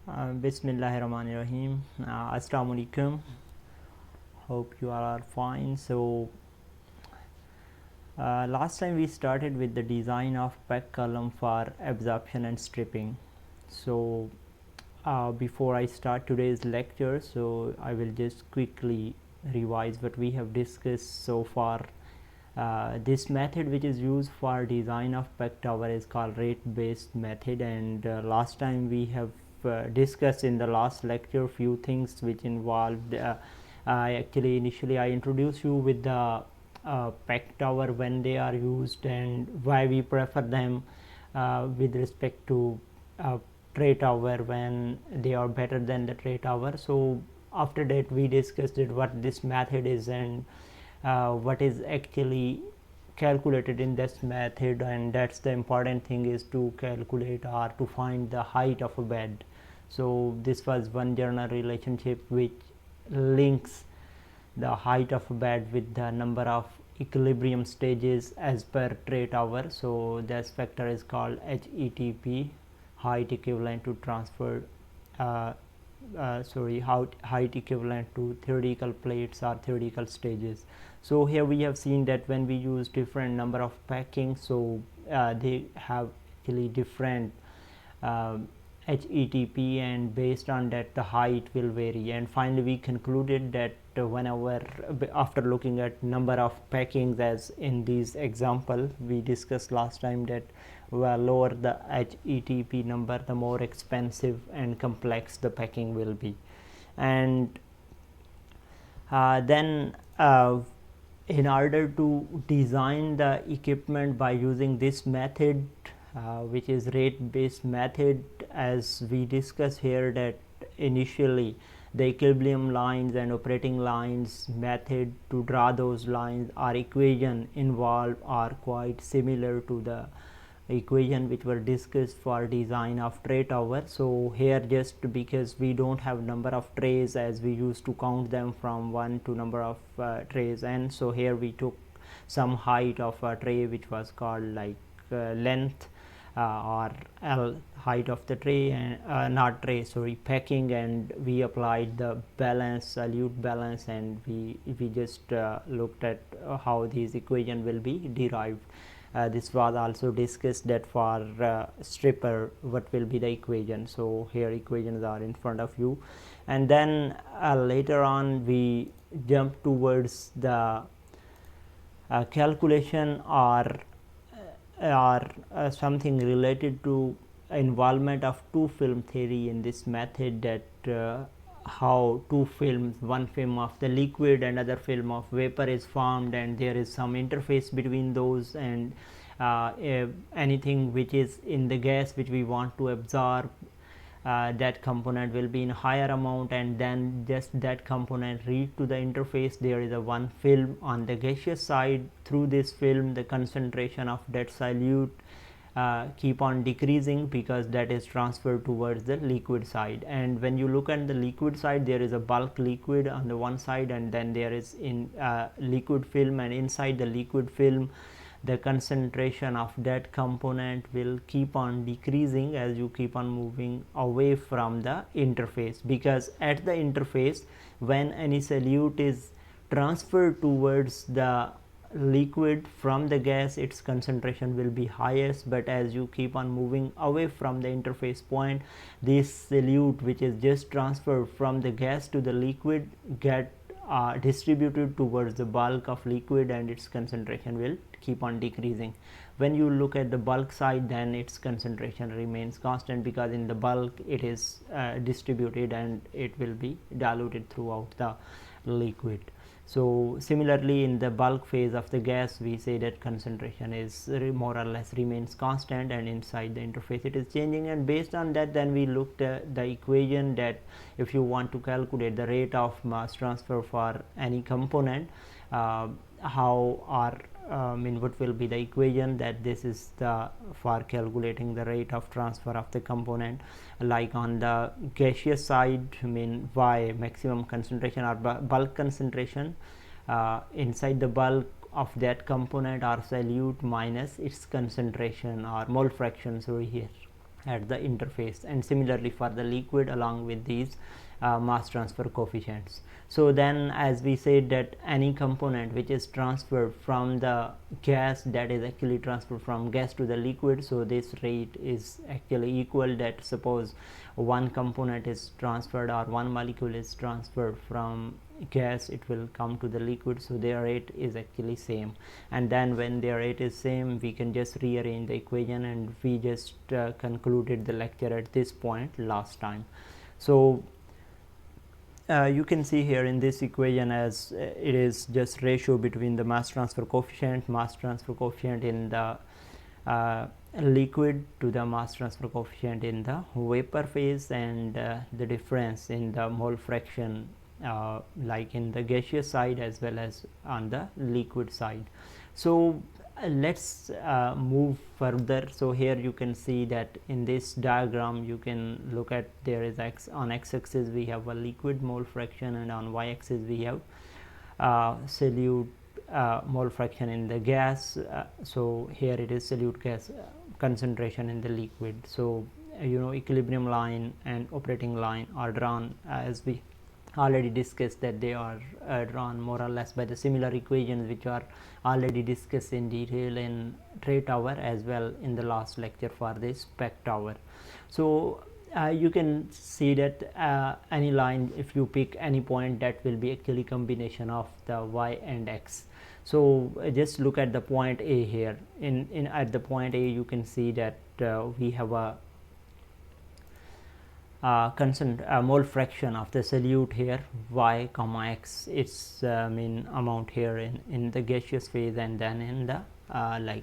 Bismillahirrahmanirrahim. Assalamu alaikum. Hope you all are fine. So last time we started with the design of pack column for absorption and stripping. So before I start today's lecture, so I will just quickly revise what we have discussed so far. This method which is used for design of pack tower is called rate-based method, and last time we have discussed in the last lecture few things which involved actually initially I introduced you with the pack tower, when they are used and why we prefer them with respect to tray tower when they are better than the tray tower. So after that we discussed it, what this method is and what is actually calculated in this method, and that's the important thing, is to calculate or to find the height of a bed. So this was one general relationship which links the height of a bed with the number of equilibrium stages as per tray tower. So this factor is called HETP, height equivalent to transfer height equivalent to theoretical plates or theoretical stages. So here we have seen that when we use different number of packing, so they have actually different HETP, and based on that the height will vary. And finally we concluded that whenever after looking at number of packings, as in this example we discussed last time, that lower the HETP number, the more expensive and complex the packing will be. And then in order to design the equipment by using this method, which is rate-based method, as we discuss here, that initially the equilibrium lines and operating lines method to draw those lines or equation involved are quite similar to the equation which were discussed for design of tray tower. So here, just because we don't have number of trays as we used to count them from 1 to number of trays, and so here we took some height of a tray which was called like length or L, height of the tray, and not tray, sorry, packing, and we applied the balance, solute balance, and we just looked at how these equation will be derived. This was also discussed that for stripper what will be the equation. So here equations are in front of you, and then later on we jump towards the calculation or something related to involvement of two film theory in this method, that how two films, one film of the liquid and other film of vapor is formed, and there is some interface between those, and anything which is in the gas which we want to absorb, that component will be in higher amount, and then just that component reach to the interface. There is a one film on the gaseous side. Through this film the concentration of that solute keep on decreasing, because that is transferred towards the liquid side. And when you look at the liquid side, there is a bulk liquid on the one side, and then there is in liquid film, and inside the liquid film the concentration of that component will keep on decreasing as you keep on moving away from the interface, because at the interface, when any solute is transferred towards the liquid from the gas, its concentration will be highest, but as you keep on moving away from the interface point, this solute which is just transferred from the gas to the liquid get distributed towards the bulk of liquid, and its concentration will keep on decreasing. When you look at the bulk side, then its concentration remains constant, because in the bulk it is distributed and it will be diluted throughout the liquid. So similarly, in the bulk phase of the gas, we say that concentration is more or less remains constant, and inside the interface it is changing. And based on that, then we looked at the equation, that if you want to calculate the rate of mass transfer for any component, how or what will be the equation, that this is the for calculating the rate of transfer of the component. Like on the gaseous side, Y, maximum concentration or bulk concentration inside the bulk of that component or solute minus its concentration or mole fraction, sorry, here. at the interface, and similarly for the liquid along with these mass transfer coefficients. So then, as we said, that any component which is transferred from the gas, that is actually transferred from gas to the liquid, so this rate is actually equal. That suppose one component is transferred or one molecule is transferred from gas, it will come to the liquid, so their rate is actually same. And then when their rate is same, we can just rearrange the equation, and we just concluded the lecture at this point last time. So you can see here in this equation, as it is just ratio between the mass transfer coefficient in the liquid to the mass transfer coefficient in the vapor phase, and the difference in the mole fraction like in the gaseous side as well as on the liquid side. So let's move further. So here you can see that in this diagram you can look at, there is on x-axis we have a liquid mole fraction, and on y-axis we have solute mole fraction in the gas. So here it is solute gas concentration in the liquid. So equilibrium line and operating line are drawn, as we already discussed, that they are drawn more or less by the similar equations which are already discussed in detail in Tray tower as well in the last lecture for this spec tower. So you can see that any line, if you pick any point, that will be actually combination of the y and x. So just look at the point A here. At the point A you can see that we have a mole fraction of the solute here, y comma x, its mean amount here in the gaseous phase, and then in the like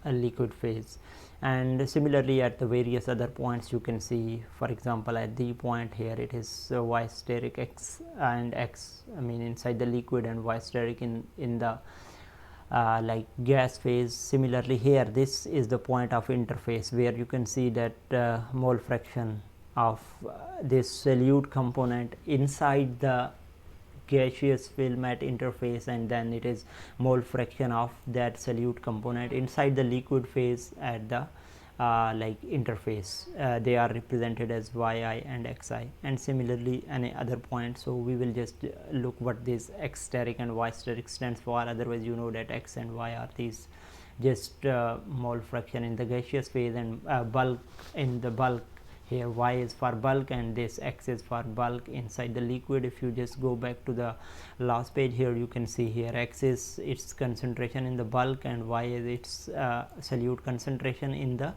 a liquid phase. And similarly at the various other points you can see, for example at the point here it is y steric x and x, inside the liquid, and y steric in the like gas phase. Similarly here, this is the point of interface where you can see that mole fraction of this solute component inside the gaseous film at interface, and then it is mole fraction of that solute component inside the liquid phase at the like interface. They are represented as yi and xi, and similarly any other point. So we will just look what this x steric and y steric stands for, otherwise you know that x and y are these just mole fraction in the gaseous phase, and bulk in the bulk. Here y is for bulk and this x is for bulk inside the liquid. If you just go back to the last page, here you can see here x is its concentration in the bulk and y is its solute concentration in the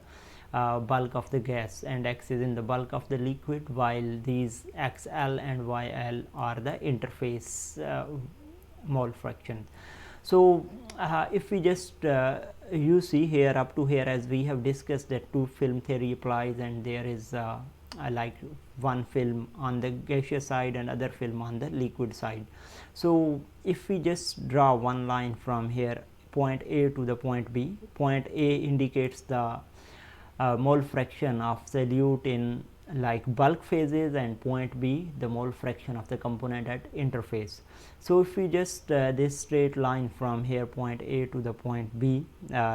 bulk of the gas, and x is in the bulk of the liquid, while these xl and yl are the interface mole fraction. So if we just you see here up to here, as we have discussed, that two film theory applies, and there is like one film on the gaseous side and other film on the liquid side. So if we just draw one line from here, point A to the point B, point A indicates the mole fraction of solute in like bulk phases, and point B the mole fraction of the component at interface. So if we just this straight line from here, point A to the point B,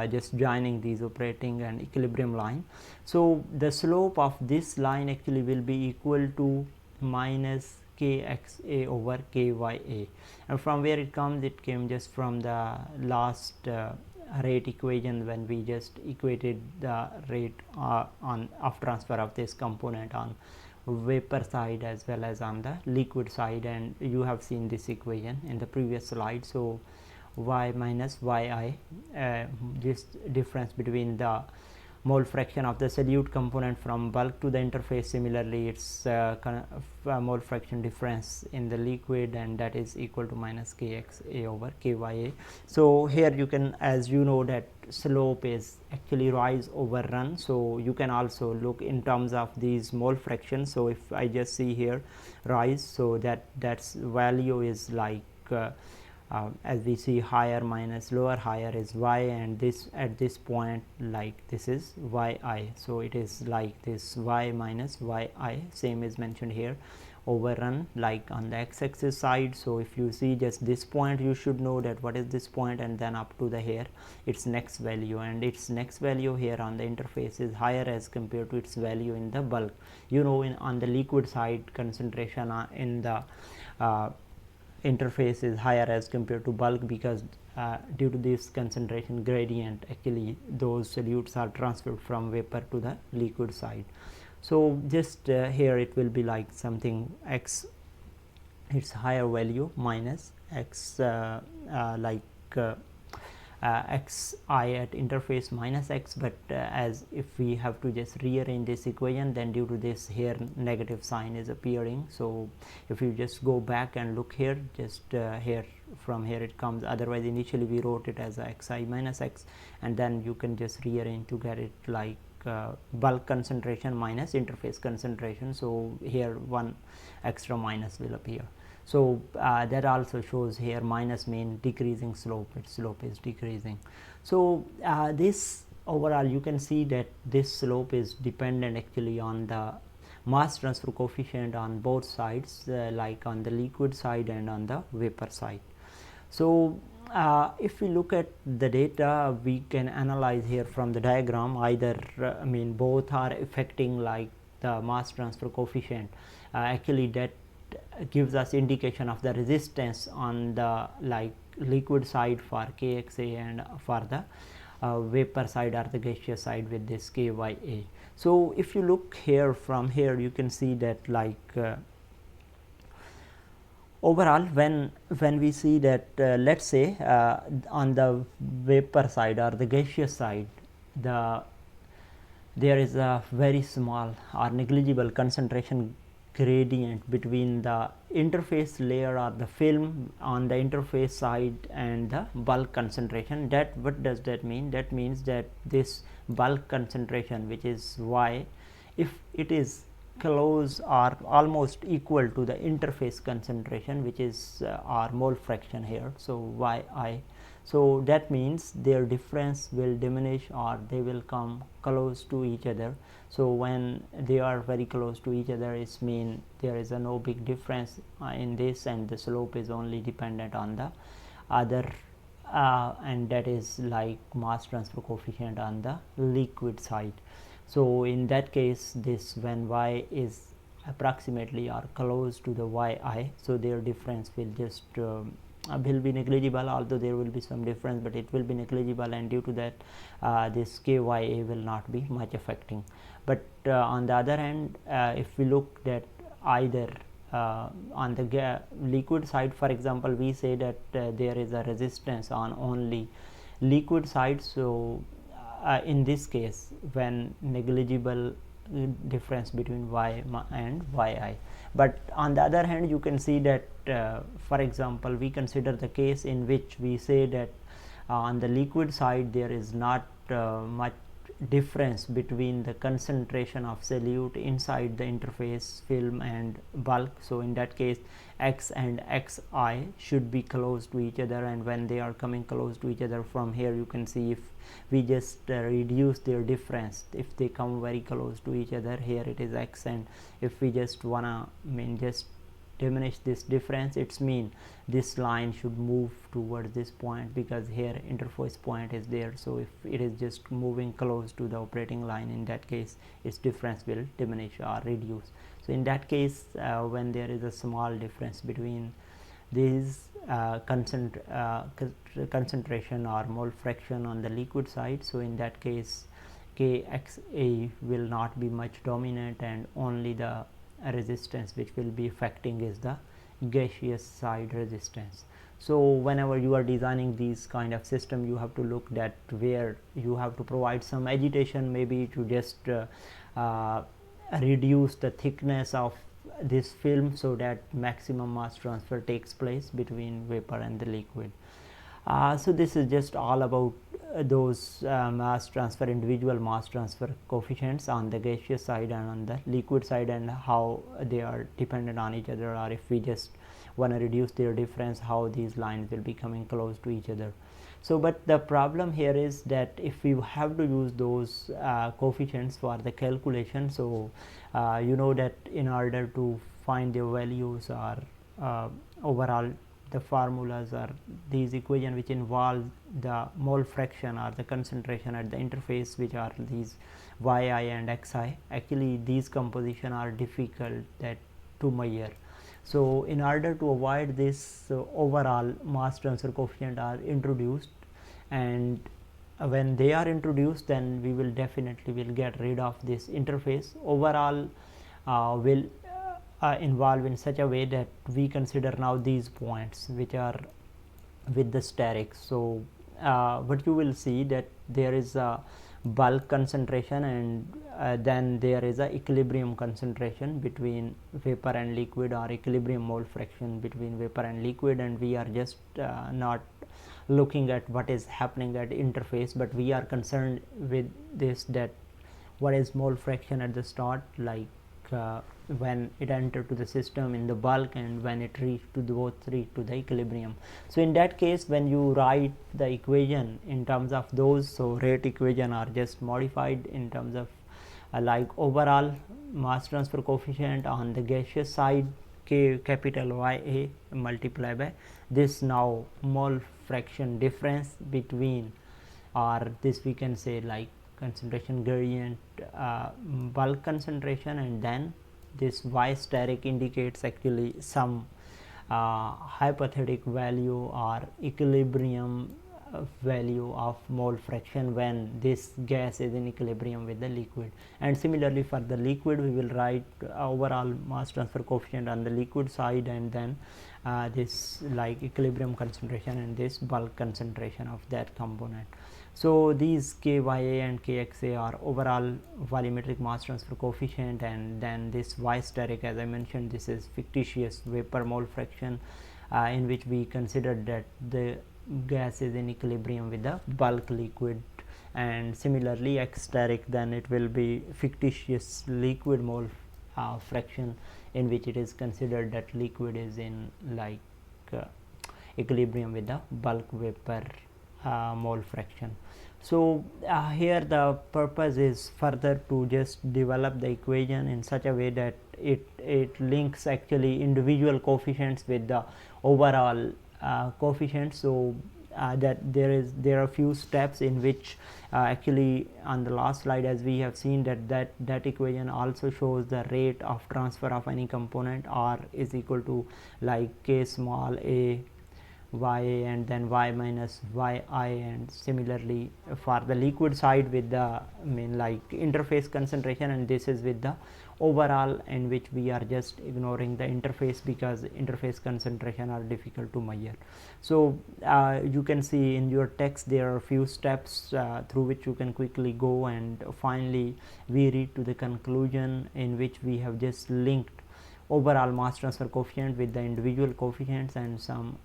just joining these operating and equilibrium line, so the slope of this line actually will be equal to minus kxa over kya. And from where it comes, it came just from the last rate equation when we just equated the rate of transfer of this component on vapor side as well as on the liquid side, and you have seen this equation in the previous slide. So y minus yi, this difference between the mole fraction of the solute component from bulk to the interface. Similarly, its mole fraction difference in the liquid, and that is equal to minus kxa over kya. So here you can, as you know, that slope is actually rise over run, so you can also look in terms of these mole fractions. So if I just see here rise, so that's value is like as we see, higher minus lower, higher is y, and this at this point like this is yi. So it is like this y minus yi, same is mentioned here, overrun like on the x-axis side. So if you see just this point, you should know that what is this point, and then up to the here its next value, and its next value here on the interface is higher as compared to its value in the bulk. On the liquid side, concentration in the interface is higher as compared to bulk, because due to this concentration gradient, actually those solutes are transferred from vapor to the liquid side. So just here it will be like something x, its higher value, minus x xi at interface minus x, but as if we have to just rearrange this equation, then due to this here negative sign is appearing. So if you just go back and look here, just here from here it comes, otherwise initially we wrote it as xi minus x, and then you can just rearrange to get it like bulk concentration minus interface concentration. So here one extra minus will appear. So that also shows here minus mean decreasing slope, its slope is decreasing. So this overall you can see that this slope is dependent actually on the mass transfer coefficient on both sides, like on the liquid side and on the vapor side. So if we look at the data, we can analyze here from the diagram, either both are affecting like the mass transfer coefficient. Actually that gives us indication of the resistance on the like liquid side for kxa, and for the vapor side or the gaseous side with this kya. So if you look here from here, you can see that like overall when we see that let's say on the vapor side or the gaseous side, there is a very small or negligible concentration gradient between the interface layer or the film on the interface side and the bulk concentration. That what does that mean? That means that this bulk concentration, which is y, if it is close or almost equal to the interface concentration, which is our mole fraction here, so yi, so that means their difference will diminish or they will come close to each other. So when they are very close to each other, it means there is no big difference in this, and the slope is only dependent on the other and that is like mass transfer coefficient on the liquid side. So in that case, this when y is approximately or close to the yi, so their difference will just will be negligible, although there will be some difference, but it will be negligible, and due to that this kya will not be much affecting. But on the other hand, if we look that either on the liquid side, for example, we say that there is a resistance on only liquid side, so in this case when negligible difference between y and yi. But on the other hand, you can see that for example, we consider the case in which we say that on the liquid side there is not much difference between the concentration of solute inside the interface film and bulk. So in that case, x and xi should be close to each other, and when they are coming close to each other, from here you can see if we just reduce their difference, if they come very close to each other, here it is x, and if we just wanna just diminish this difference, it's mean this line should move towards this point, because here interface point is there. So if it is just moving close to the operating line, in that case its difference will diminish or reduce. So in that case, when there is a small difference between these concentration or mole fraction on the liquid side, so in that case kxa will not be much dominant, and only the resistance which will be affecting is the gaseous side resistance. So whenever you are designing these kind of system, you have to look that where you have to provide some agitation, maybe to just reduce the thickness of this film so that maximum mass transfer takes place between vapor and the liquid. So this is just all about those mass transfer, individual mass transfer coefficients on the gaseous side and on the liquid side, and how they are dependent on each other, or if we just want to reduce their difference, how these lines will be coming close to each other. So but the problem here is that if we have to use those coefficients for the calculation, so you know that in order to find the values, or overall the formulas are these equations which involve the mole fraction or the concentration at the interface, which are these yi and xi. Actually these composition are difficult that to measure. So in order to avoid this, overall mass transfer coefficient are introduced, and when they are introduced, then we will definitely will get rid of this interface. Overall will involve in such a way that we consider now these points which are with the sterics. So what you will see that there is a bulk concentration, and then there is a equilibrium concentration between vapor and liquid, or equilibrium mole fraction between vapor and liquid, and we are just not looking at what is happening at interface, but we are concerned with this, that what is mole fraction at the start, like when it entered to the system in the bulk, and when it reached to both reach to the equilibrium. So in that case, when you write the equation in terms of those, so rate equation are just modified in terms of like overall mass transfer coefficient on the gaseous side, k capital Ya multiplied by this now mole fraction difference between, or this we can say like concentration gradient, bulk concentration, and then this y steric indicates actually some hypothetic value or equilibrium value of mole fraction when this gas is in equilibrium with the liquid. And similarly for the liquid, we will write overall mass transfer coefficient on the liquid side, and then this like equilibrium concentration and this bulk concentration of that component. So these kya and kxa are overall volumetric mass transfer coefficient, and then this y steric, as I mentioned, this is fictitious vapor mole fraction in which we considered that the gas is in equilibrium with the bulk liquid. And similarly x steric, then it will be fictitious liquid mole fraction in which it is considered that liquid is in like equilibrium with the bulk vapor mole fraction. So here the purpose is further to just develop the equation in such a way that it links actually individual coefficients with the overall coefficients. So that there are few steps in which actually on the last slide, as we have seen, that equation also shows the rate of transfer of any component, r is equal to like k small a ya and then y minus yi, and similarly for the liquid side with the like interface concentration, and this is with the overall, in which we are just ignoring the interface because interface concentration are difficult to measure. So you can see in your text there are a few steps through which you can quickly go, and finally we reach to the conclusion in which we have just linked overall mass transfer coefficient with the individual coefficients and some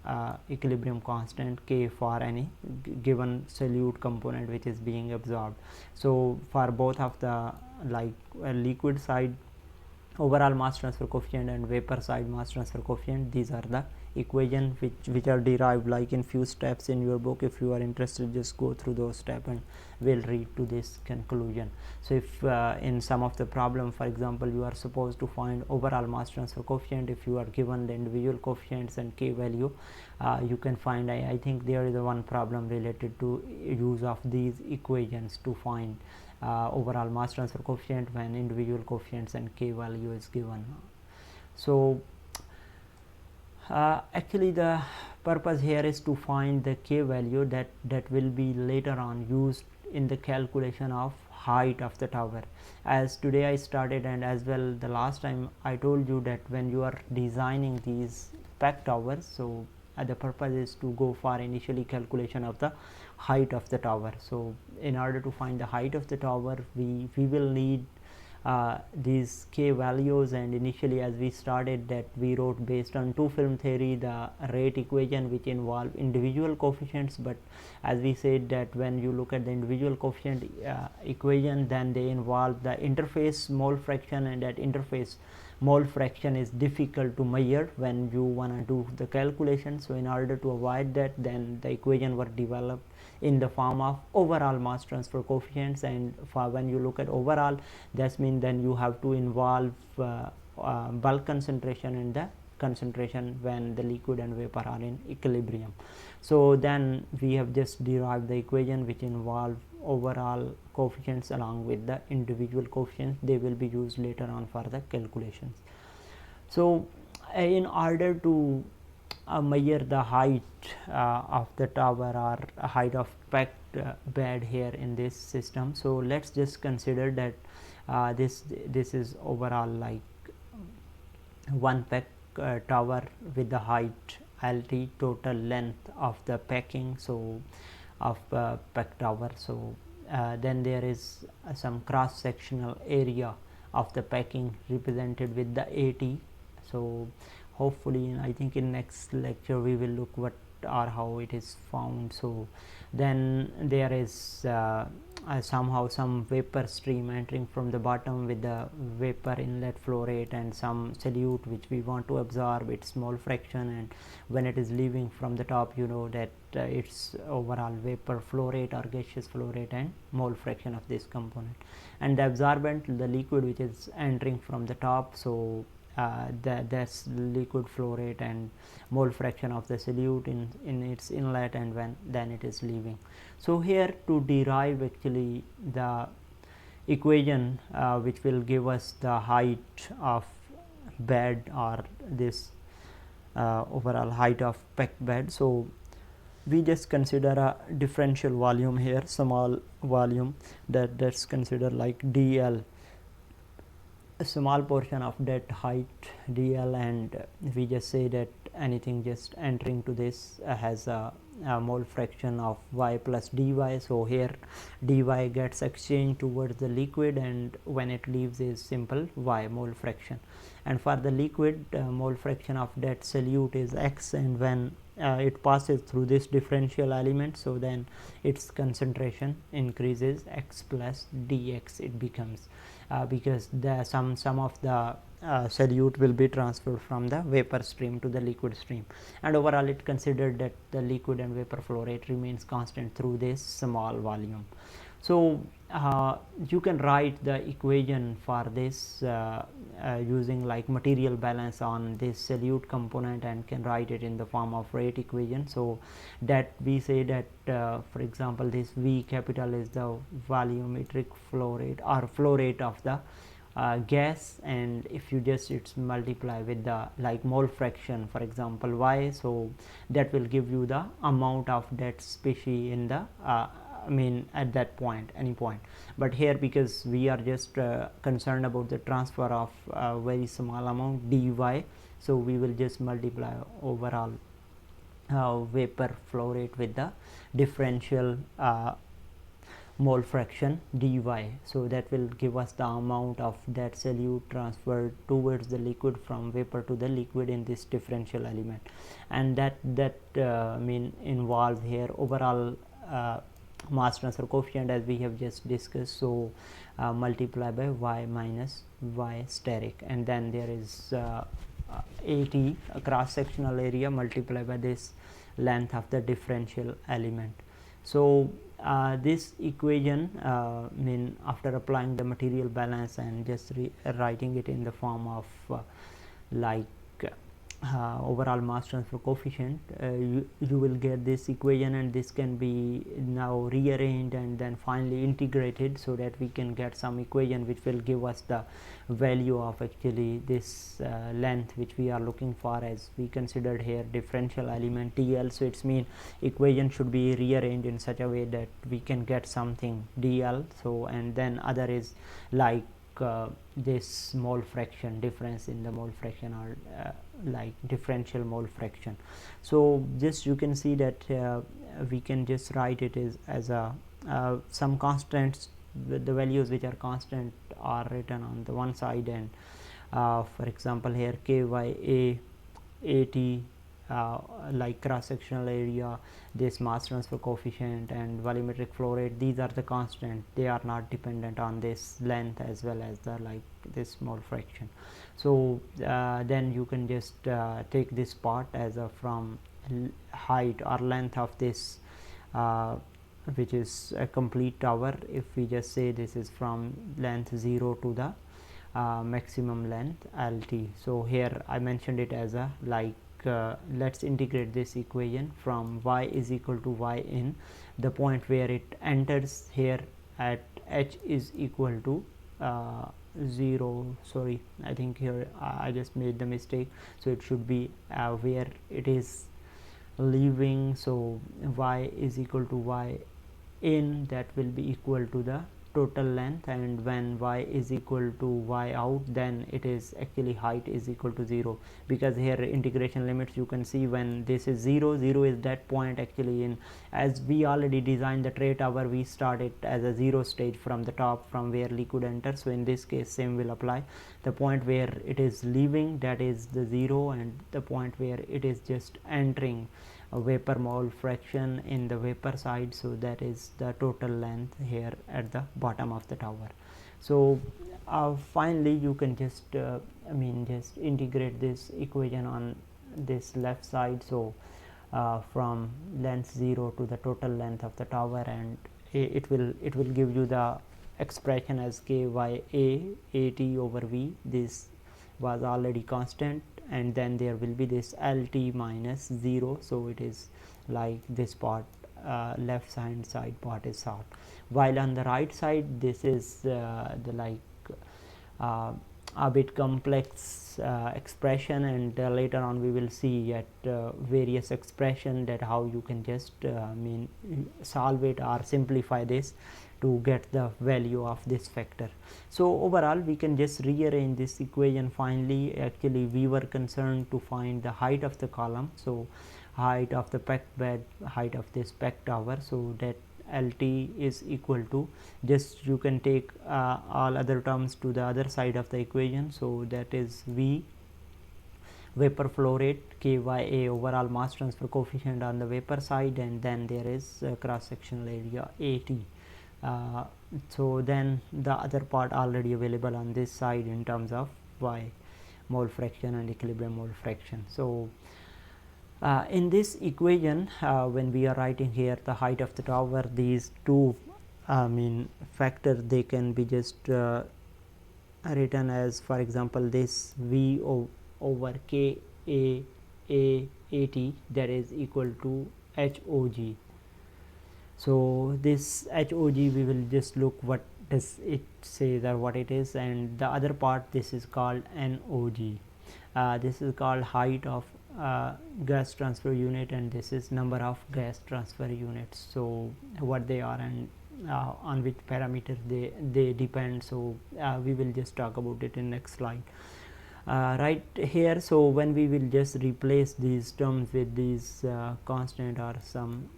equilibrium constant k for any given solute component which is being absorbed. So for both of the like liquid side overall mass transfer coefficient and vapor side mass transfer coefficient, these are the equation which are derived like in few steps in your book. If you are interested, just go through those steps and will read to this conclusion. So if in some of the problem, for example, you are supposed to find overall mass transfer coefficient, if you are given the individual coefficients and k value, you can find, I think there is a one problem related to use of these equations to find overall mass transfer coefficient when individual coefficients and k value is given. So actually the purpose here is to find the k value that will be later on used in the calculation of height of the tower. As today I started, and as well the last time I told you that when you are designing these pack towers, so the purpose is to go for initially calculation of the height of the tower. So in order to find the height of the tower, we will need these k values, and initially as we started that we wrote based on two film theory the rate equation which involve individual coefficients, but as we said that when you look at the individual coefficient equation, then they involve the interface mole fraction, and that interface mole fraction is difficult to measure when you want to do the calculation. So in order to avoid that, then the equation were developed in the form of overall mass transfer coefficients, and for when you look at overall, that means then you have to involve bulk concentration and the concentration when the liquid and vapor are in equilibrium. So then we have just derived the equation which involve overall coefficients along with the individual coefficients. They will be used later on for the calculations. So in order to measure the height of the tower or height of packed bed here in this system, so let's just consider that this is overall like one packed tower with the height LT, total length of the packing, so of packed tower. So then there is some cross sectional area of the packing represented with the AT. So hopefully I think in next lecture we will look what or how it is found. So then there is somehow some vapor stream entering from the bottom with the vapor inlet flow rate and some solute which we want to absorb its mole fraction, and when it is leaving from the top, you know that its overall vapor flow rate or gaseous flow rate and mole fraction of this component, and the absorbent, the liquid which is entering from the top, so that's liquid flow rate and mole fraction of the solute in its inlet, and when then it is leaving. So here to derive actually the equation which will give us the height of bed or this overall height of packed bed, so we just consider a differential volume here, small volume, that's considered like dl, a small portion of that height dl, and we just say that anything just entering to this has a mole fraction of y plus dy. So here dy gets exchanged towards the liquid, and when it leaves is simple y mole fraction, and for the liquid mole fraction of that solute is x, and when it passes through this differential element, so then its concentration increases x plus dx it becomes, because the some of the solute will be transferred from the vapor stream to the liquid stream, and overall it considered that the liquid and vapor flow rate remains constant through this small volume. So you can write the equation for this using like material balance on this solute component, and can write it in the form of rate equation. So that we say that for example this V capital is the volumetric flow rate or flow rate of the gas, and if you just it's multiply with the like mole fraction, for example y, so that will give you the amount of that species in the I mean at that point, any point. But here because we are just concerned about the transfer of very small amount dy, so we will just multiply overall vapor flow rate with the differential mole fraction dy, so that will give us the amount of that solute transferred towards the liquid from vapor to the liquid in this differential element, and that mean involve here overall mass transfer coefficient as we have just discussed, so multiply by y minus y steric, and then there is AT, a cross sectional area, multiply by this length of the differential element. So this equation mean after applying the material balance and just writing it in the form of like overall mass transfer coefficient, you will get this equation, and this can be now rearranged and then finally integrated, so that we can get some equation which will give us the value of actually this length which we are looking for, as we considered here differential element TL. So it's mean equation should be rearranged in such a way that we can get something DL. So and then other is like this mole fraction, difference in the mole fraction, or like differential mole fraction. So just you can see that we can just write it as a some constants with the values which are constant are written on the one side, and for example here KYA 80 like cross sectional area, this mass transfer coefficient and volumetric flow rate, these are the constant, they are not dependent on this length as well as the like this mole fraction. So then you can just take this part as a from height or length of this which is a complete tower. If we just say this is from length 0 to the maximum length LT. So here I mentioned it as a like let's integrate this equation from y is equal to y in the point where it enters here at h is equal to 0. Sorry, I think here I just made the mistake, so it should be where it is leaving. So y is equal to y in, that will be equal to the total length, and when y is equal to y out, then it is actually height is equal to 0, because here integration limits you can see when this is 0, 0 is that point actually in, as we already designed the tray tower, we started as a 0 stage from the top from where liquid enters. So in this case same will apply, the point where it is leaving, that is the 0, and the point where it is just entering a vapor mole fraction in the vapor side, so that is the total length here at the bottom of the tower. So finally you can just just integrate this equation on this left side. So from length 0 to the total length of the tower, and it will give you the expression as kya 80 over v. This was already constant, and then there will be this LT minus 0, so it is like this part left hand side part is short, while on the right side this is the like a bit complex expression, and later on we will see at various expression that how you can just solve it or simplify this to get the value of this factor. So overall we can just rearrange this equation. Finally, actually we were concerned to find the height of the column, so height of the packed bed, height of this packed tower, so that LT is equal to, just you can take all other terms to the other side of the equation, so that is V vapor flow rate, KYA overall mass transfer coefficient on the vapor side, and then there is cross sectional area AT. So then the other part already available on this side in terms of Y mole fraction and equilibrium mole fraction. So in this equation when we are writing here the height of the tower, these two factor, they can be just written as, for example, this V over K A AT, that is equal to HOG. So this HOG we will just look what does it say, that what it is, and the other part this is called NOG. This is called height of gas transfer unit, and this is number of gas transfer units. So what they are and on which parameter they depend, so we will just talk about it in next slide. Right here, so when we will just replace these terms with these constant or some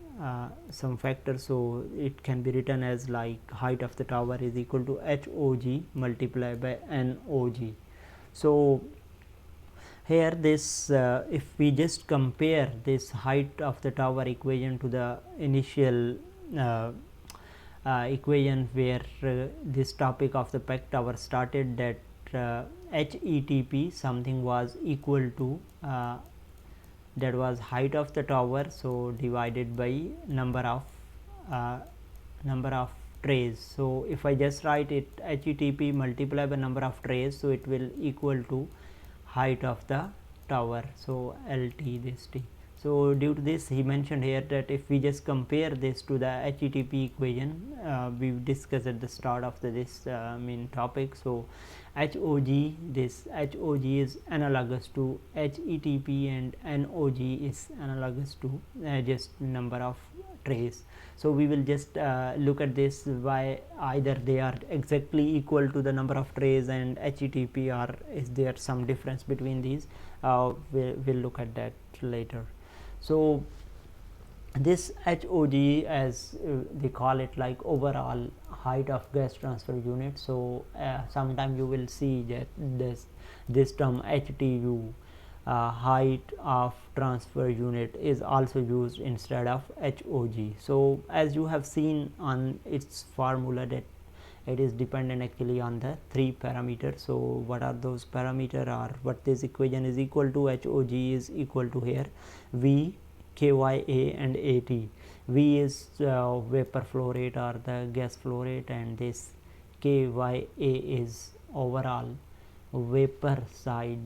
factor, so it can be written as like height of the tower is equal to HOG multiplied by NOG. So here this if we just compare this height of the tower equation to the initial equation where this topic of the packed tower started, that HETP something was equal to that was height of the tower, so divided by number of trays. So if I just write it HETP multiplied by number of trays, so it will equal to height of the tower, so LT this T. So due to this he mentioned here that if we just compare this to the HETP equation we discussed at the start of this main topic. So HOG, this HOG is analogous to HETP, and NOG is analogous to just number of trays. So we will just look at this why either they are exactly equal to the number of trays and HETP, or is there some difference between these. We'll look at that later. So This HOG, as they call it, like overall height of gas transfer unit. So sometime you will see that this term HTU, height of transfer unit, is also used instead of HOG. So as you have seen on its formula, that it is dependent actually on the three parameters. So what are those parameters, or what this equation is equal to? HOG is equal to here V, KYA and AT. V is vapor flow rate or the gas flow rate, and this KYA is overall vapor side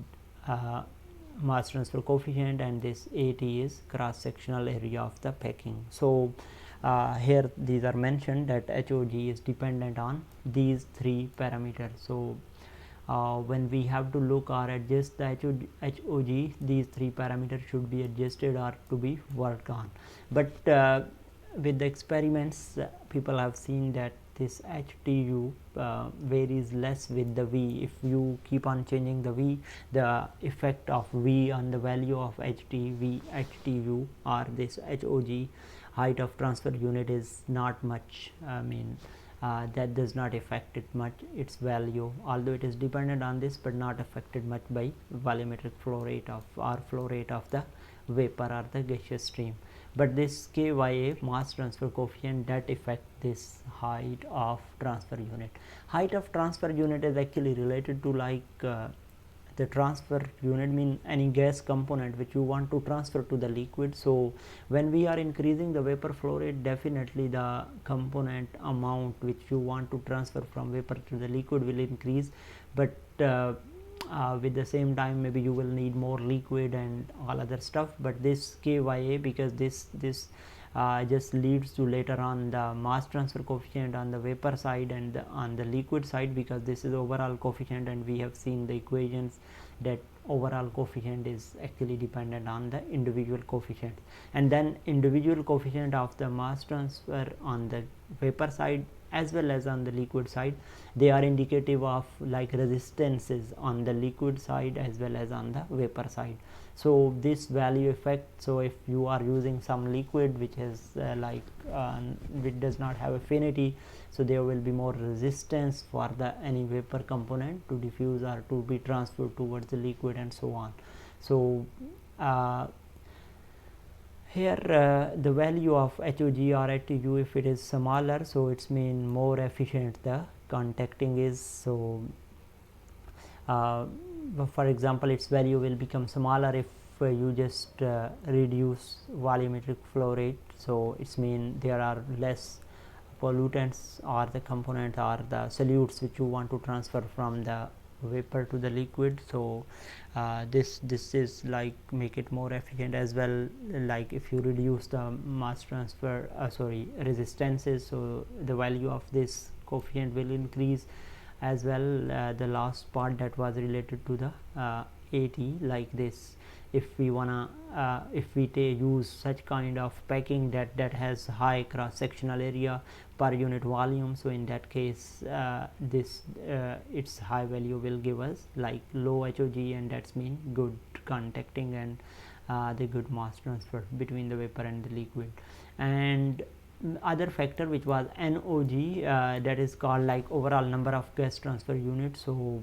mass transfer coefficient, and this AT is cross sectional area of the packing. So here these are mentioned that HOG is dependent on these three parameters. So when we have to look or adjust the HOG, these three parameters should be adjusted or to be worked on. But with the experiments, people have seen that this HTU varies less with the V. If you keep on changing the V, the effect of V on the value of HTU or this HOG, height of transfer unit, is not much. I mean, that does not affect it much, its value, although it is dependent on this, but not affected much by volumetric flow rate of or flow rate of the vapor or the gaseous stream. But this KYA, mass transfer coefficient, that affect this height of transfer unit. Height of transfer unit is actually related to like the transfer unit, mean any gas component which you want to transfer to the liquid. So when we are increasing the vapor flow rate, definitely the component amount which you want to transfer from vapor to the liquid will increase, but with the same time maybe you will need more liquid and all other stuff. But this KYA, because this just leads to later on the mass transfer coefficient on the vapor side and on the liquid side, because this is overall coefficient, and we have seen the equations that overall coefficient is actually dependent on the individual coefficient, and then individual coefficient of the mass transfer on the vapor side as well as on the liquid side, they are indicative of like resistances on the liquid side as well as on the vapor side. So this value effect, so if you are using some liquid which is which does not have affinity, so there will be more resistance for the any vapor component to diffuse or to be transferred towards the liquid and so on. So here the value of HOG or HTU, if it is smaller, so it's mean more efficient the contacting is. So for example, its value will become smaller if you just reduce volumetric flow rate. So it's mean there are less pollutants or the component or the solutes which you want to transfer from the vapor to the liquid. So this is like make it more efficient as well. Like if you reduce the mass transfer resistances, so the value of this coefficient will increase as well. The last part that was related to the AT, like this, if we wanna if we use such kind of packing that has high cross sectional area per unit volume, so in that case this its high value will give us like low HOG, and that's mean good contacting and the good mass transfer between the vapor and the liquid. And other factor which was NOG, that is called like overall number of gas transfer units. So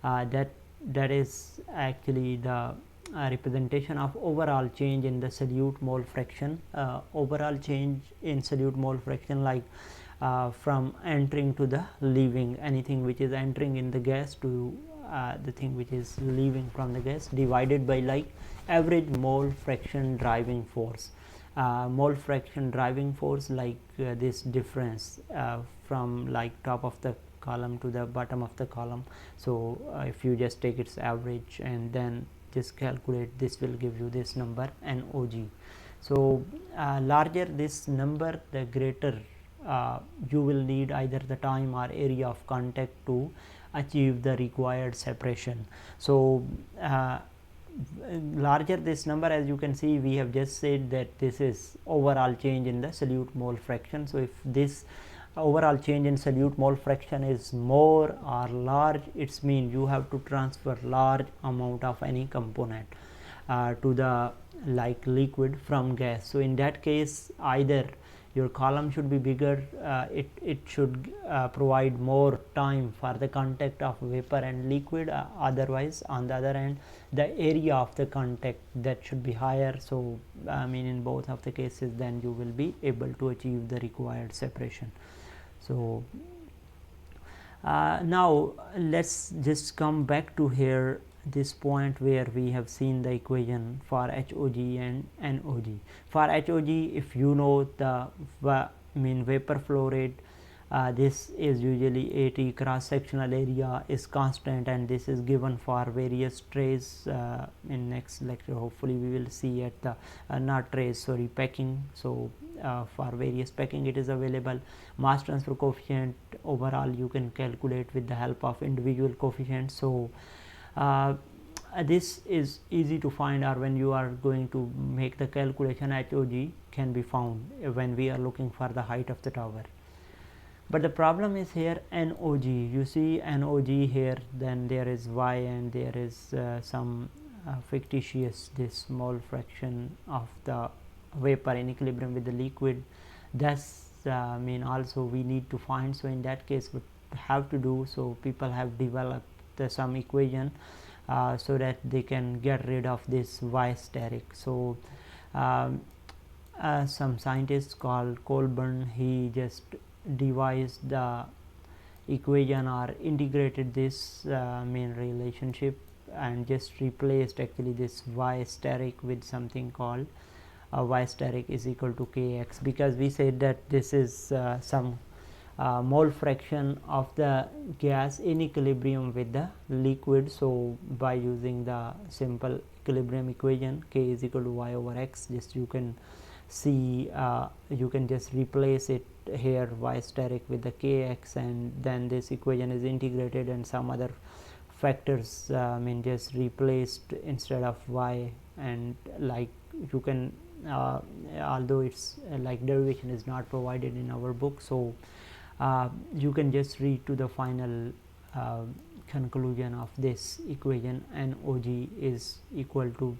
that is actually the representation of overall change in the solute mole fraction. Overall change in solute mole fraction, like from entering to the leaving, anything which is entering in the gas to the thing which is leaving from the gas, divided by like average mole fraction driving force. Mole fraction driving force, like this difference from like top of the column to the bottom of the column. So if you just take its average and then just calculate, this will give you this number NOG. So larger this number, the greater you will need either the time or area of contact to achieve the required separation. So larger this number, as you can see, we have just said that this is overall change in the solute mole fraction. So if this overall change in solute mole fraction is more or large, it's mean you have to transfer large amount of any component. to the like liquid from gas. So in that case, either your column should be bigger, it should provide more time for the contact of vapor and liquid, otherwise on the other hand the area of the contact that should be higher. So I mean in both of the cases then you will be able to achieve the required separation. So now let's just come back to here, this point where we have seen the equation for HOG and NOG. For HOG, if you know the mean vapor flow rate, this is usually AT, cross sectional area is constant, and this is given for various trays. In next lecture hopefully we will see at the not trays, sorry, packing. So for various packing it is available. Mass transfer coefficient overall you can calculate with the help of individual coefficients. So this is easy to find, or when you are going to make the calculation, HOG can be found when we are looking for the height of the tower. But the problem is here NOG. You see NOG here, then there is Y, and there is some fictitious this mole fraction of the vapor in equilibrium with the liquid. That's mean also we need to find. So in that case what have to do, so people have developed some equation so that they can get rid of this Y steric. So some scientist called Colburn, he just devised the equation or integrated this main relationship and just replaced actually this Y steric with something called Y steric is equal to Kx, because we said that this is some mole fraction of the gas in equilibrium with the liquid. So by using the simple equilibrium equation, K is equal to Y over X, just you can see you can just replace it here, Y steric with the Kx, and then this equation is integrated and some other factors mean just replaced instead of Y, and like you can although it's like derivation is not provided in our book, so you can just read to the final conclusion of this equation. NOG is equal to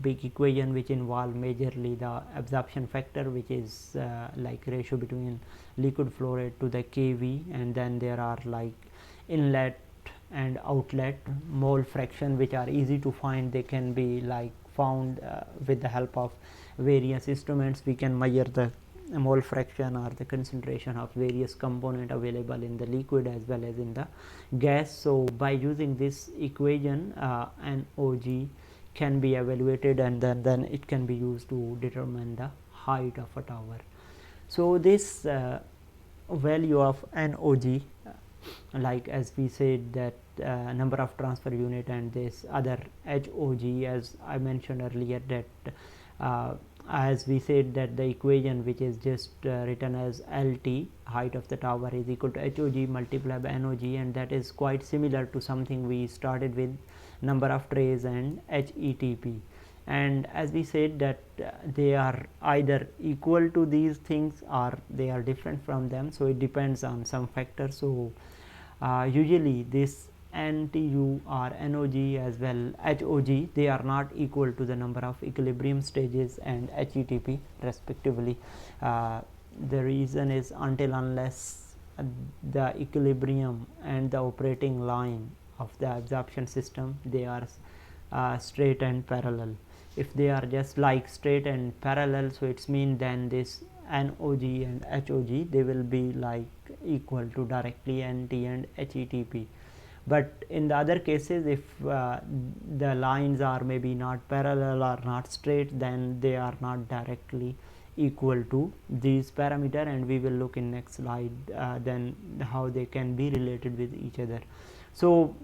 big equation which involve majorly the absorption factor, which is like ratio between liquid flow rate to the KV, and then there are like inlet and outlet mole fraction which are easy to find. They can be like found with the help of various instruments. We can measure the mole fraction or the concentration of various component available in the liquid as well as in the gas. So by using this equation, NOG can be evaluated, and then it can be used to determine the height of a tower. So this value of NOG, like as we said that number of transfer unit, and this other HOG, as I mentioned earlier, that as we said that the equation which is just written as LT, height of the tower, is equal to HOG multiplied by NOG, and that is quite similar to something we started with, number of trays and HETP. And as we said that they are either equal to these things or they are different from them, so it depends on some factors. So usually this NTU or NOG as well HOG, they are not equal to the number of equilibrium stages and HETP respectively. The reason is until unless the equilibrium and the operating line of the absorption system, they are straight and parallel. If they are just like straight and parallel, so it's mean then this NOG and HOG, they will be like equal to directly NT and HETP. But in the other cases, if the lines are maybe not parallel or not straight, then they are not directly equal to these parameter, and we will look in next slide then how they can be related with each other. So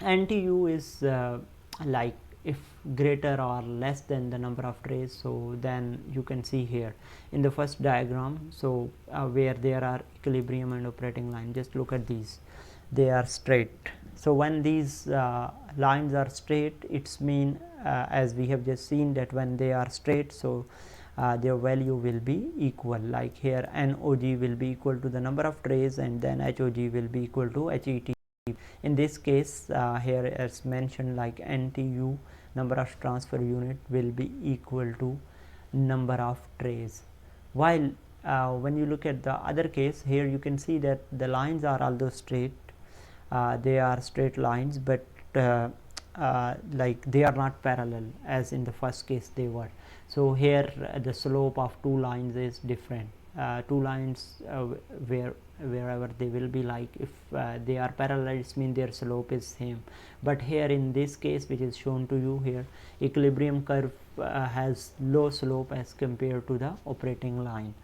NTU is like if greater or less than the number of trays. So then you can see here in the first diagram, so where there are equilibrium and operating line, just look at these, they are straight. So when these lines are straight, it's mean as we have just seen that when they are straight, so their value will be equal. Like here NOG will be equal to the number of trays, and then HOG will be equal to HET. In this case, here as mentioned, like NTU, number of transfer unit, will be equal to number of trays, while when you look at the other case, here you can see that the lines are although straight, they are straight lines, but like they are not parallel as in the first case they were. So here the slope of two lines is different. Two lines wherever they will be, like if they are parallel, it means their slope is same. But here in this case, which is shown to you here, equilibrium curve has low slope as compared to the operating line.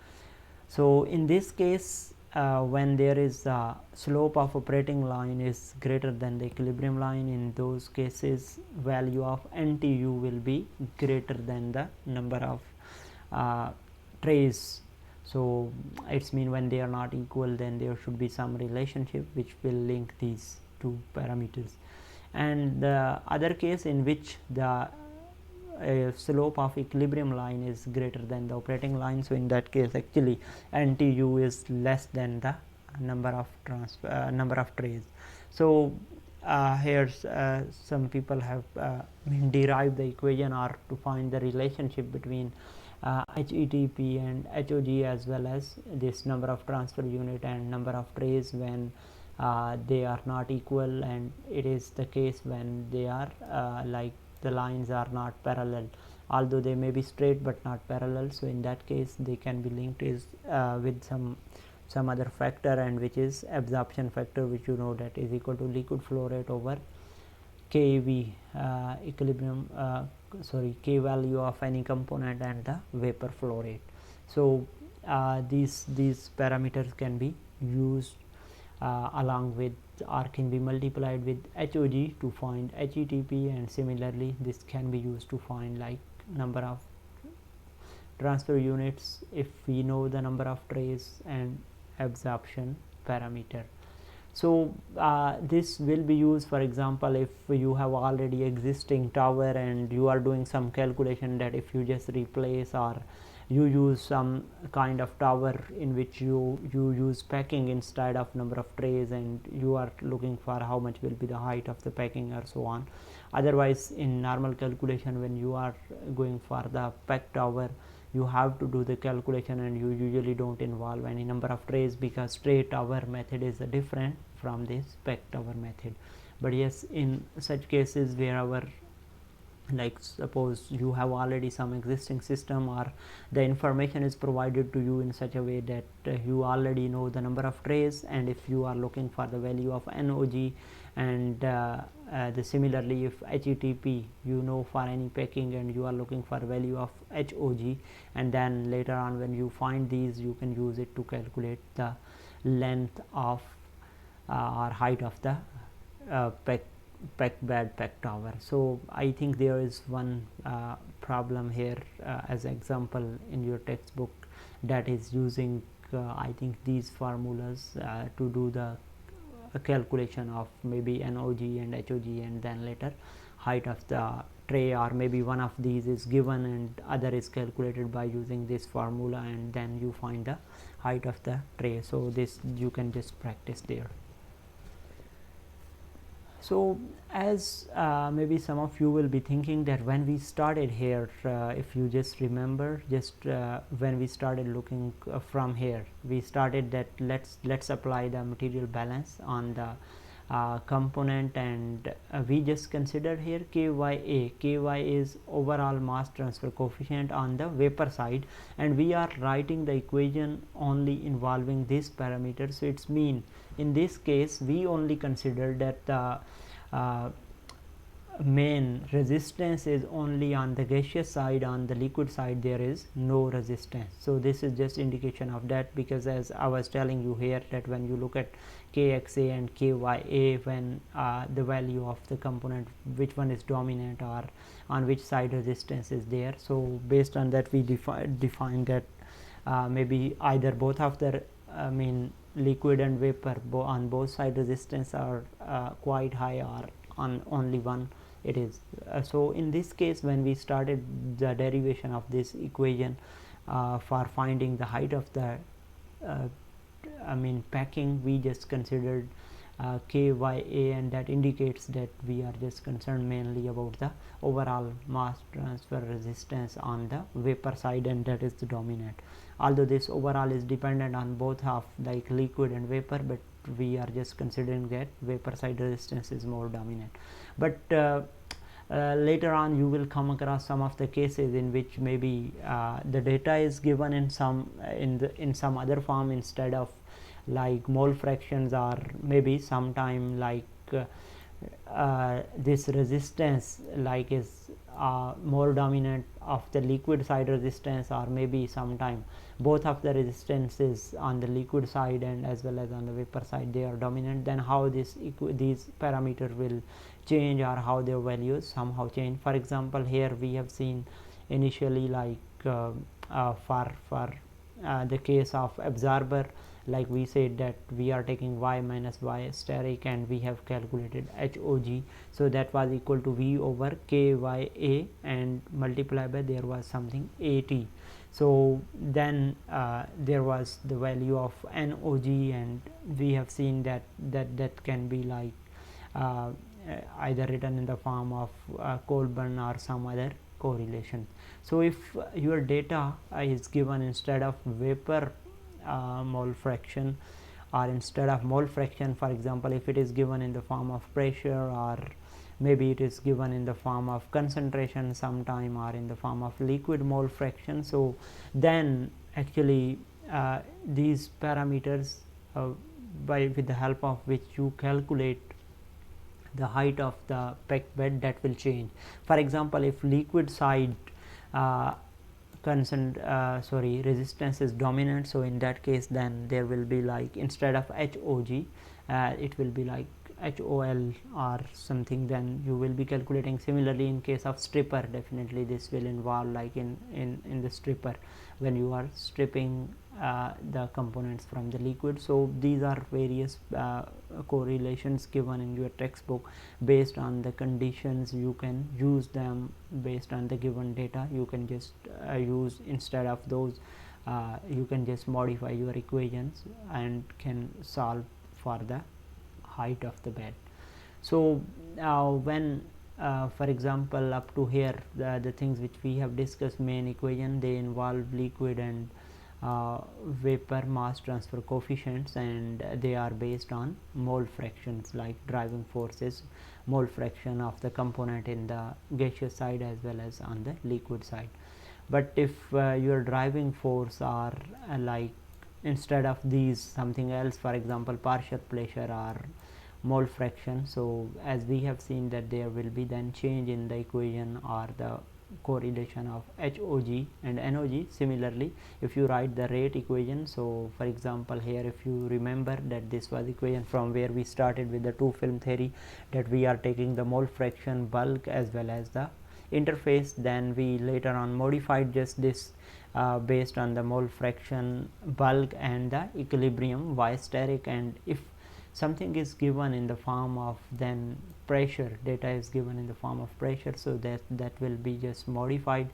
So in this case, when there is a slope of operating line is greater than the equilibrium line, in those cases value of NTU will be greater than the number of trays. So it's mean when they are not equal, then there should be some relationship which will link these two parameters. And the other case in which the slope of equilibrium line is greater than the operating line, so in that case actually NTU is less than the number of trays. So here's some people have derived the equation or to find the relationship between HETP and HOG, as well as this number of transfer unit and number of trays when they are not equal, and it is the case when they are like the lines are not parallel, although they may be straight but not parallel. So in that case they can be linked is with some other factor, and which is absorption factor, which you know that is equal to liquid flow rate over KV, equilibrium K value of any component and the vapor flow rate. So these parameters can be used along with, or can be multiplied with HOG to find HETP, and similarly this can be used to find like number of transfer units if we know the number of trays and absorption parameter. So this will be used, for example, if you have already existing tower and you are doing some calculation that if you just replace or you use some kind of tower in which you use packing instead of number of trays, and you are looking for how much will be the height of the packing or so on. Otherwise in normal calculation, when you are going for the pack tower, you have to do the calculation and you usually don't involve any number of trays, because straight tower method is different from this pack tower method. But yes, in such cases wherever, like suppose you have already some existing system, or the information is provided to you in such a way that you already know the number of trays, and if you are looking for the value of NOG, and similarly if HETP you know for any packing, and you are looking for value of HOG, and then later on when you find these, you can use it to calculate the length of or height of the pack tower. So I think there is one problem here as example in your textbook, that is using I think these formulas to do the calculation of maybe NOG and HOG, and then later height of the tray, or maybe one of these is given and other is calculated by using this formula, and then you find the height of the tray. So this you can just practice there. So as maybe some of you will be thinking that when we started here, if you just remember, just when we started looking from here, we started that let's apply the material balance on the component, and we just considered here KYA. KY is overall mass transfer coefficient on the vapor side, and we are writing the equation only involving this parameter. So it's mean in this case we only consider that the main resistance is only on the gaseous side, on the liquid side there is no resistance. So this is just indication of that, because as I was telling you here, that when you look at KXA and KYA, when the value of the component, which one is dominant or on which side resistance is there, so based on that we define that maybe either both of the liquid and vapor on both side resistance are quite high, or on only one it is. So in this case, when we started the derivation of this equation for finding the height of the packing, we just considered KYA, and that indicates that we are just concerned mainly about the overall mass transfer resistance on the vapor side, and that is the dominant. Although this overall is dependent on both half like liquid and vapor, but we are just considering that vapor side resistance is more dominant. But later on you will come across some of the cases in which maybe the data is given in some other form instead of like mole fractions, or maybe sometime like this resistance like is more dominant of the liquid side resistance, or maybe sometime both of the resistances on the liquid side and as well as on the vapor side they are dominant. Then how these parameters will change, or how their values somehow change. For example, here we have seen initially like for the case of absorber, like we said that we are taking y minus y steric, and we have calculated HOG, so that was equal to V over KYA and multiply by there was something AT. So then there was the value of NOG, and we have seen that can be like either written in the form of Colburn or some other correlation. So if your data is given instead of vapor mole fraction, or instead of mole fraction, for example if it is given in the form of pressure, or maybe it is given in the form of concentration sometime, or in the form of liquid mole fraction, so then actually these parameters with the help of which you calculate the height of the PEC bed, that will change. For example, if liquid side resistance is dominant, so in that case then there will be like instead of HOG it will be like HOL or something. Then you will be calculating similarly in case of stripper. Definitely this will involve like in the stripper when you are stripping the components from the liquid. So these are various correlations given in your textbook based on the conditions. You can use them based on the given data. You can just use instead of those you can just modify your equations and can solve for the height of the bed. So when for example up to here the things which we have discussed, main equation, they involve liquid and vapor mass transfer coefficients, and they are based on mole fractions like driving forces, mole fraction of the component in the gaseous side as well as on the liquid side. But if your driving force are like instead of these something else, for example partial pressure or mole fraction, so as we have seen that there will be then change in the equation or the correlation of HOG and NOG. Similarly, if you write the rate equation, so for example here if you remember that this was equation from where we started with the two film theory, that we are taking the mole fraction, bulk as well as the interface. Then we later on modified just this based on the mole fraction, bulk and the equilibrium y steric, and if something is given in the form of then pressure, data is given in the form of pressure, so that will be just modified.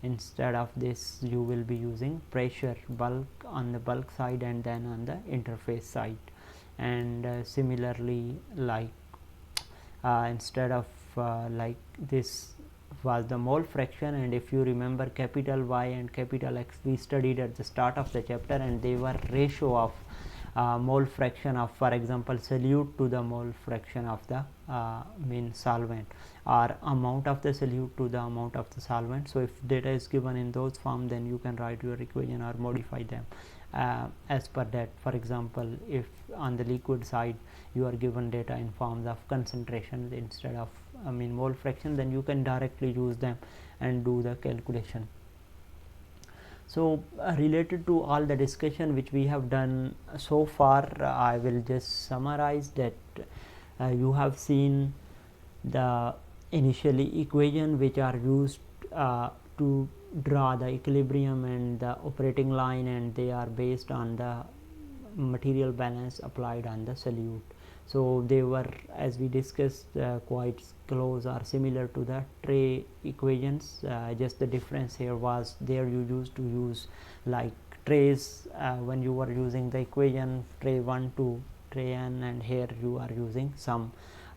Instead of this you will be using pressure bulk on the bulk side and then on the interface side. And similarly like instead of like this was the mole fraction, and if you remember capital Y and capital X we studied at the start of the chapter, and they were ratio of mole fraction of, for example, solute to the mole fraction of the mean solvent, or amount of the solute to the amount of the solvent. So if data is given in those form, then you can write your equation or modify them as per that. For example, if on the liquid side you are given data in forms of concentration instead of mole fraction, then you can directly use them and do the calculation. So related to all the discussion which we have done so far, I will just summarize that you have seen the initially equation which are used to draw the equilibrium and the operating line, and they are based on the material balance applied on the solute. So they were, as we discussed, quite close or similar to the tray equations. Just the difference here was there you used to use like trays when you were using the equation tray 1 to tray n, and here you are using some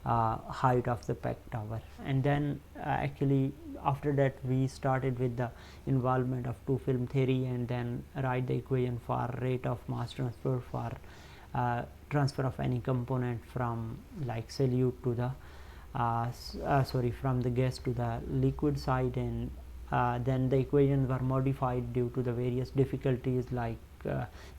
height of the PEG tower. And then actually after that we started with the involvement of two film theory, and then write the equation for rate of mass transfer for transfer of any component from like solute to the from the gas to the liquid side. And then the equations were modified due to the various difficulties, like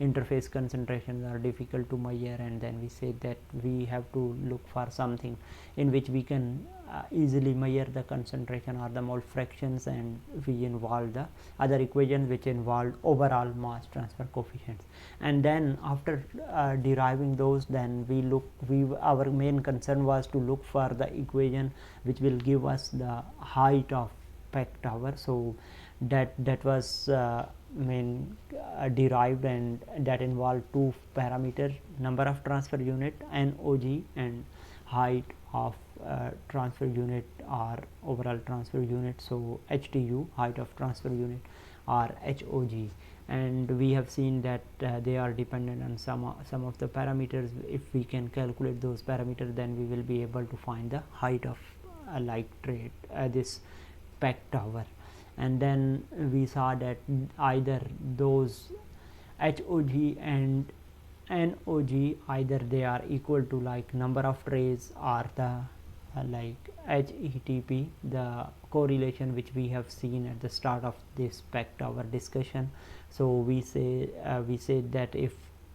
interface concentrations are difficult to measure, and then we said that we have to look for something in which we can easily measure the concentration or the mole fractions, and we involve the other equations which involve overall mass transfer coefficients. And then after deriving those, then our main concern was to look for the equation which will give us the height of PEG tower. So that was main derived, and that involved two parameters: number of transfer unit NOG and height of transfer unit or overall transfer unit, so HTU, height of transfer unit, or HOG. And we have seen that they are dependent on some of the parameters. If we can calculate those parameters, then we will be able to find the height of this PEG tower. And then we saw that either those HOG and NOG, either they are equal to like number of trays, or the like HETP, the correlation which we have seen at the start of this PEG tower discussion. So we said that if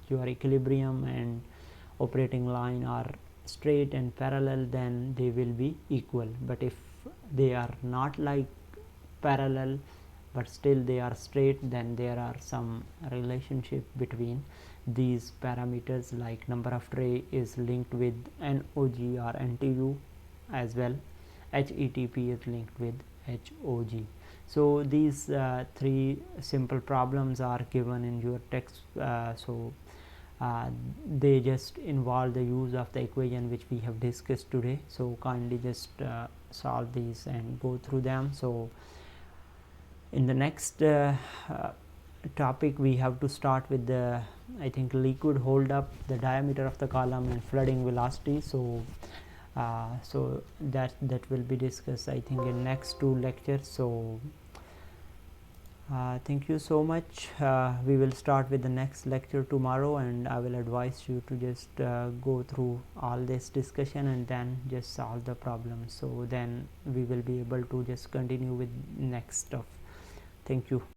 your equilibrium and operating line are straight and parallel, then they will be equal. But if they are not like parallel but still they are straight, then there are some relationship between these parameters, like number of tray is linked with NOG or NTU as well. HETP is linked with HOG. So these three simple problems are given in your text. They just involve the use of the equation which we have discussed today. So kindly just solve these and go through them. So in the next topic, we have to start with the liquid hold up, the diameter of the column, and flooding velocity. So that will be discussed in next two lectures. So thank you so much. We will start with the next lecture tomorrow, and I will advise you to just go through all this discussion and then just solve the problem. So then we will be able to just continue with next stuff. Thank you.